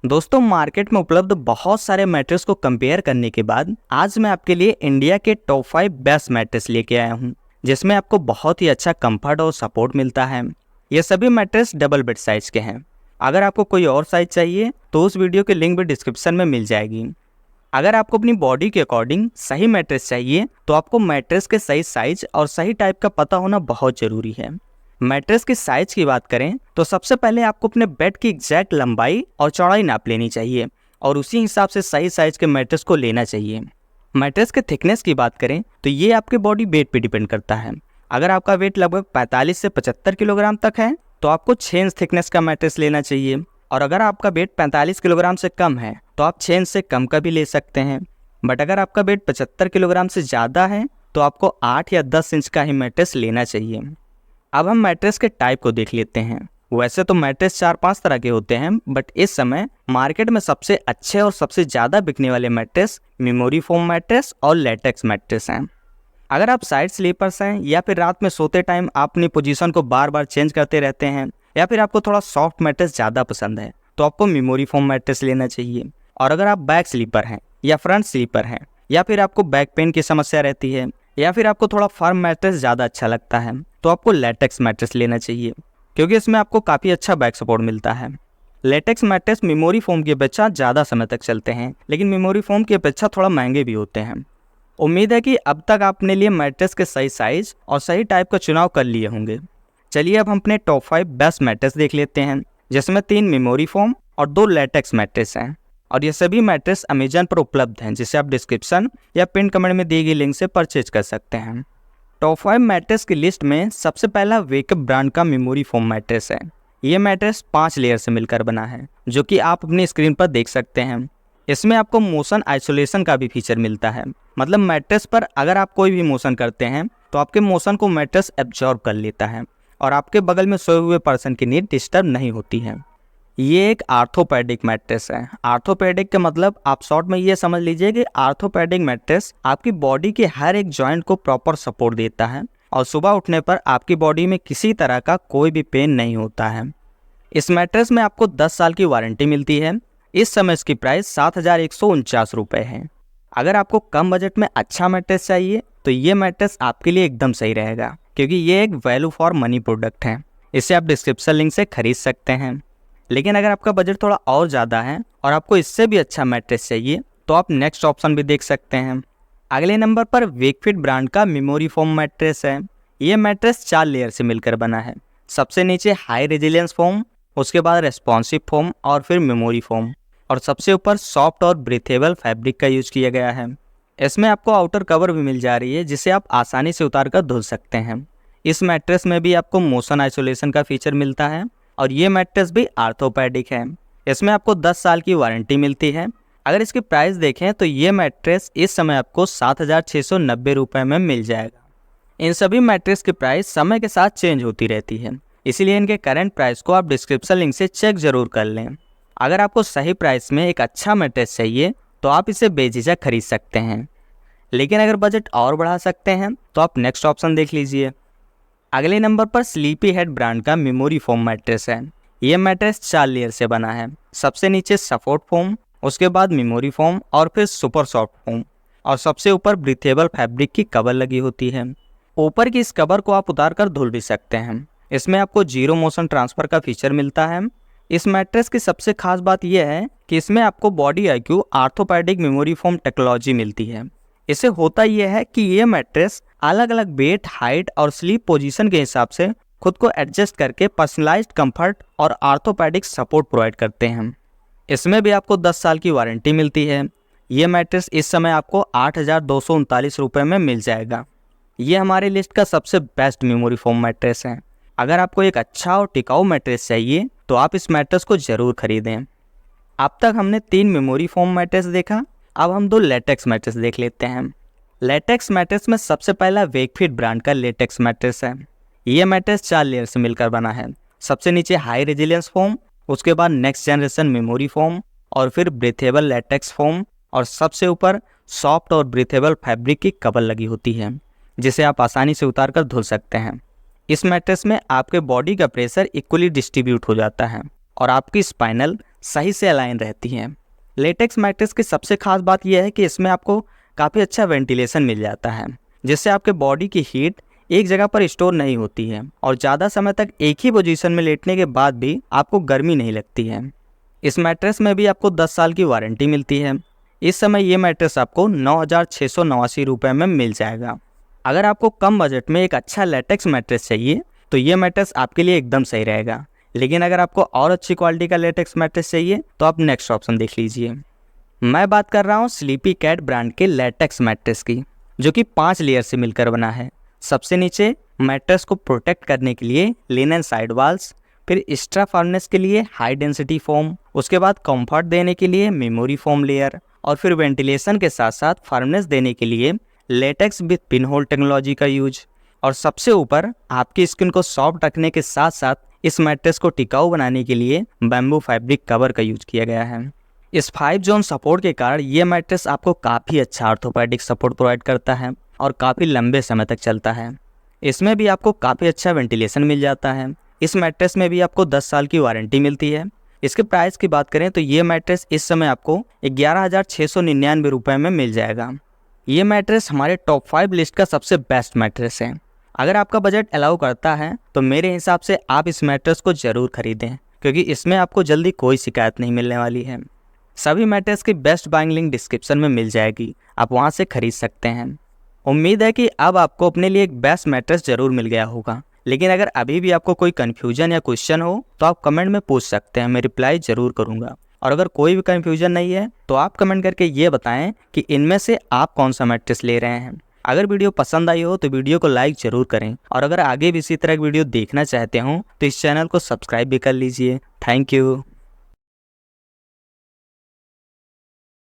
दोस्तों, मार्केट में उपलब्ध बहुत सारे मैट्रेस को कंपेयर करने के बाद आज मैं आपके लिए इंडिया के टॉप 5 बेस्ट मैट्रेस लेके आया हूँ, जिसमें आपको बहुत ही अच्छा कंफर्ट और सपोर्ट मिलता है। ये सभी मैट्रेस डबल बेड साइज के हैं। अगर आपको कोई और साइज चाहिए तो उस वीडियो की लिंक भी डिस्क्रिप्शन में मिल जाएगी। अगर आपको अपनी बॉडी के अकॉर्डिंग सही मैट्रेस चाहिए तो आपको मैट्रेस के सही साइज और सही टाइप का पता होना बहुत ज़रूरी है। मैट्रेस के साइज की बात करें तो सबसे पहले आपको अपने बेड की एग्जैक्ट लंबाई और चौड़ाई नाप लेनी चाहिए और उसी हिसाब से सही साइज के मैट्रेस को लेना चाहिए। मैट्रेस के थिकनेस की बात करें तो ये आपके बॉडी वेट पे डिपेंड करता है। अगर आपका वेट लगभग 45 से 75 किलोग्राम तक है तो आपको 6 इंच थिकनेस का मैट्रेस लेना चाहिए, और अगर आपका वेट 45 किलोग्राम से कम है तो आप 6 इंच से कम का भी ले सकते हैं। बट अगर आपका वेट 75 किलोग्राम से ज़्यादा है तो आपको 8 या 10 इंच का ही मैट्रेस लेना चाहिए। अब हम मैट्रेस के टाइप को देख लेते हैं। वैसे तो मैट्रेस 4-5 तरह के होते हैं, बट इस समय मार्केट में सबसे अच्छे और सबसे ज़्यादा बिकने वाले मैट्रेस मेमोरी फोम मैट्रेस और लेटेक्स मैट्रेस हैं। अगर आप साइड स्लीपर्स हैं या फिर रात में सोते टाइम आप अपनी पोजीशन को बार बार चेंज करते रहते हैं, या फिर आपको थोड़ा सॉफ्ट मैट्रेस ज़्यादा पसंद है तो आपको मेमोरी फोम मैट्रेस लेना चाहिए। और अगर आप बैक स्लीपर हैं या फ्रंट स्लीपर हैं, या फिर आपको बैक पेन की समस्या रहती है, या फिर आपको थोड़ा फर्म मैट्रेस ज़्यादा अच्छा लगता है तो आपको लेटेक्स मैट्रेस लेना चाहिए, क्योंकि इसमें आपको काफ़ी अच्छा बैक सपोर्ट मिलता है। लेटेक्स मैट्रेस मेमोरी फोम की अपेक्षा ज़्यादा समय तक चलते हैं, लेकिन मेमोरी फोम की अपेक्षा थोड़ा महंगे भी होते हैं। उम्मीद है कि अब तक आप अपने लिए मैट्रेस के सही साइज और सही टाइप का चुनाव कर लिए होंगे। चलिए अब हम अपने टॉप 5 बेस्ट मैट्रेस देख लेते हैं, जिसमें 3 मेमोरी फोम और 2 लेटेक्स मैट्रेस हैं। और ये सभी मैट्रेस अमेजन पर उपलब्ध हैं, जिसे आप डिस्क्रिप्शन या पिन कमेंट में दी गई लिंक से परचेज कर सकते हैं। टॉप 5 मैट्रेस की लिस्ट में सबसे पहला वेकअप ब्रांड का मेमोरी फोम मैट्रेस है। ये मैट्रेस 5 लेयर से मिलकर बना है, जो कि आप अपनी स्क्रीन पर देख सकते हैं। इसमें आपको मोशन आइसोलेशन का भी फीचर मिलता है, मतलब मैट्रेस पर अगर आप कोई भी मोशन करते हैं तो आपके मोशन को मैट्रेस एब्जॉर्ब कर लेता है और आपके बगल में सोए हुए पर्सन की नींद डिस्टर्ब नहीं होती है। ये एक आर्थोपेडिक मैट्रेस है। आर्थोपेडिक का मतलब आप शॉर्ट में ये समझ लीजिए कि आर्थोपेडिक मैट्रेस आपकी बॉडी के हर एक जॉइंट को प्रॉपर सपोर्ट देता है और सुबह उठने पर आपकी बॉडी में किसी तरह का कोई भी पेन नहीं होता है। इस मैट्रेस में आपको 10 साल की वारंटी मिलती है। इस समय इसकी प्राइस 7,149 रुपये है। अगर आपको कम बजट में अच्छा मैट्रेस चाहिए तो ये मैट्रेस आपके लिए एकदम सही रहेगा, क्योंकि ये एक वैल्यू फॉर मनी प्रोडक्ट है। इसे आप डिस्क्रिप्शन लिंक से खरीद सकते हैं। लेकिन अगर आपका बजट थोड़ा और ज़्यादा है और आपको इससे भी अच्छा मैट्रेस चाहिए तो आप नेक्स्ट ऑप्शन भी देख सकते हैं। अगले नंबर पर वेकफिट ब्रांड का मेमोरी फोम मैट्रेस है। ये मैट्रेस 4 लेयर से मिलकर बना है। सबसे नीचे हाई रेजिलियंस फोम, उसके बाद रेस्पॉन्सिव फोम और फिर मेमोरी फोम, और सबसे ऊपर सॉफ्ट और ब्रीथेबल फैब्रिक का यूज किया गया है। इसमें आपको आउटर कवर भी मिल जा रही है, जिसे आप आसानी से उतार कर धुल सकते हैं। इस मैट्रेस में भी आपको मोशन आइसोलेशन का फीचर मिलता है और ये मैट्रेस भी आर्थोपेडिक है। इसमें आपको 10 साल की वारंटी मिलती है। अगर इसकी प्राइस देखें तो ये मैट्रेस इस समय आपको 7,690 रुपये में मिल जाएगा। इन सभी मैट्रेस की प्राइस समय के साथ चेंज होती रहती है, इसीलिए इनके करंट प्राइस को आप डिस्क्रिप्शन लिंक से चेक जरूर कर लें। अगर आपको सही प्राइस में एक अच्छा मैट्रेस चाहिए तो आप इसे बेझिझक खरीद सकते हैं। लेकिन अगर बजट और बढ़ा सकते हैं तो आप नेक्स्ट ऑप्शन देख लीजिए। अगले नंबर पर स्लीपी हेड ब्रांड का मेमोरी फोम मैट्रेस है। ये मैट्रेस 4 लेयर से बना है। सबसे नीचे सपोर्ट फोम, उसके बाद मेमोरी फोम और फिर सुपर सॉफ्ट फोम, और सबसे ऊपर ब्रीथेबल फैब्रिक की कवर लगी होती है। ऊपर की इस कवर को आप उतार कर धुल भी सकते हैं। इसमें आपको जीरो मोशन ट्रांसफर का फीचर मिलता है। इस मैट्रेस की सबसे खास बात यह है कि इसमें आपको body IQ orthopaedic memory foam technology मिलती है। इससे होता यह है कि ये मैट्रेस अलग अलग वेट, हाइट और स्लीप पोजीशन के हिसाब से खुद को एडजस्ट करके पर्सनलाइज्ड कंफर्ट और आर्थोपेडिक सपोर्ट प्रोवाइड करते हैं। इसमें भी आपको 10 साल की वारंटी मिलती है। ये मैट्रेस इस समय आपको 8,239 रुपये में मिल जाएगा। ये हमारी लिस्ट का सबसे बेस्ट मेमोरी फोम मैट्रेस है। अगर आपको एक अच्छा और टिकाऊ मैट्रेस चाहिए तो आप इस मैट्रेस को ज़रूर खरीदें। अब तक हमने 3 मेमोरी फोम मैट्रेस देखा, अब हम 2 लेटेक्स मैट्रेस देख लेते हैं। लेटेक्स मैट्रेस में सबसे पहला वेकफिट ब्रांड का लेटेक्स मैट्रेस है। ये मैट्रेस 4 लेयर से मिलकर बना है। सबसे नीचे हाई रेजिलियंस फोम, उसके बाद नेक्स्ट जनरेशन मेमोरी फोम और फिर ब्रीथेबल लेटेक्स फोम, और सबसे ऊपर सॉफ्ट और ब्रीथेबल फैब्रिक की कवर लगी होती है, जिसे आप आसानी से उतार कर धुल सकते हैं। इस मैट्रेस में आपके बॉडी का प्रेशर इक्वली डिस्ट्रीब्यूट हो जाता है और आपकी स्पाइनल सही से अलाइन रहती हैं। लेटेक्स मैट्रेस की सबसे खास बात यह है कि इसमें आपको काफ़ी अच्छा वेंटिलेशन मिल जाता है, जिससे आपके बॉडी की हीट एक जगह पर स्टोर नहीं होती है और ज़्यादा समय तक एक ही पोजीशन में लेटने के बाद भी आपको गर्मी नहीं लगती है। इस मैट्रेस में भी आपको 10 साल की वारंटी मिलती है। इस समय ये मैट्रेस आपको 9,689 रुपये में मिल जाएगा। अगर आपको कम बजट में एक अच्छा लेटेक्स मैट्रेस चाहिए तो ये मैट्रेस आपके लिए एकदम सही रहेगा, लेकिन अगर आपको और अच्छी क्वालिटी का लेटेक्स मैट्रेस चाहिए तो आप नेक्स्ट ऑप्शन देख लीजिए। मैं बात कर रहा हूँ स्लीपी कैट ब्रांड के लेटेक्स मैट्रेस की, जो कि 5 लेयर से मिलकर बना है। सबसे नीचे मैट्रेस को प्रोटेक्ट करने के लिए लिनन साइड वॉल्स, फिर एक्स्ट्रा फर्नेस के लिए हाई डेंसिटी फोम, उसके बाद कंफर्ट देने के लिए मेमोरी फोम लेयर, और फिर वेंटिलेशन के साथ साथ फर्नेस देने के लिए latex with pin hole technology का यूज, और सबसे ऊपर आपकी स्किन को सॉफ्ट रखने के साथ साथ इस मैट्रेस को टिकाऊ बनाने के लिए बैम्बू फैब्रिक कवर का यूज किया गया है। इस 5 जोन सपोर्ट के कारण ये मैट्रेस आपको काफ़ी अच्छा ऑर्थोपेडिक सपोर्ट प्रोवाइड करता है और काफ़ी लंबे समय तक चलता है। इसमें भी आपको काफ़ी अच्छा वेंटिलेशन मिल जाता है। इस मैट्रेस में भी आपको 10 साल की वारंटी मिलती है। इसके प्राइस की बात करें तो ये मैट्रेस इस समय आपको 11,699 रुपये में मिल जाएगा। ये मैट्रेस हमारे टॉप 5 लिस्ट का सबसे बेस्ट मैट्रेस है। अगर आपका बजट अलाउ करता है तो मेरे हिसाब से आप इस मैट्रेस को ज़रूर खरीदें, क्योंकि इसमें आपको जल्दी कोई शिकायत नहीं मिलने वाली है। सभी मैट्रेस की बेस्ट बाइंग लिंक डिस्क्रिप्शन में मिल जाएगी, आप वहां से खरीद सकते हैं। उम्मीद है कि अब आपको अपने लिए एक बेस्ट मैट्रेस ज़रूर मिल गया होगा, लेकिन अगर अभी भी आपको कोई कन्फ्यूजन या क्वेश्चन हो तो आप कमेंट में पूछ सकते हैं, मैं रिप्लाई ज़रूर करूँगा। और अगर कोई भी कन्फ्यूजन नहीं है तो आप कमेंट करके ये बताएं कि इनमें से आप कौन सा मैट्रेस ले रहे हैं। अगर वीडियो पसंद आई हो तो वीडियो को लाइक ज़रूर करें, और अगर आगे भी इसी तरह की वीडियो देखना चाहते हो तो इस चैनल को सब्सक्राइब भी कर लीजिए। Thank you.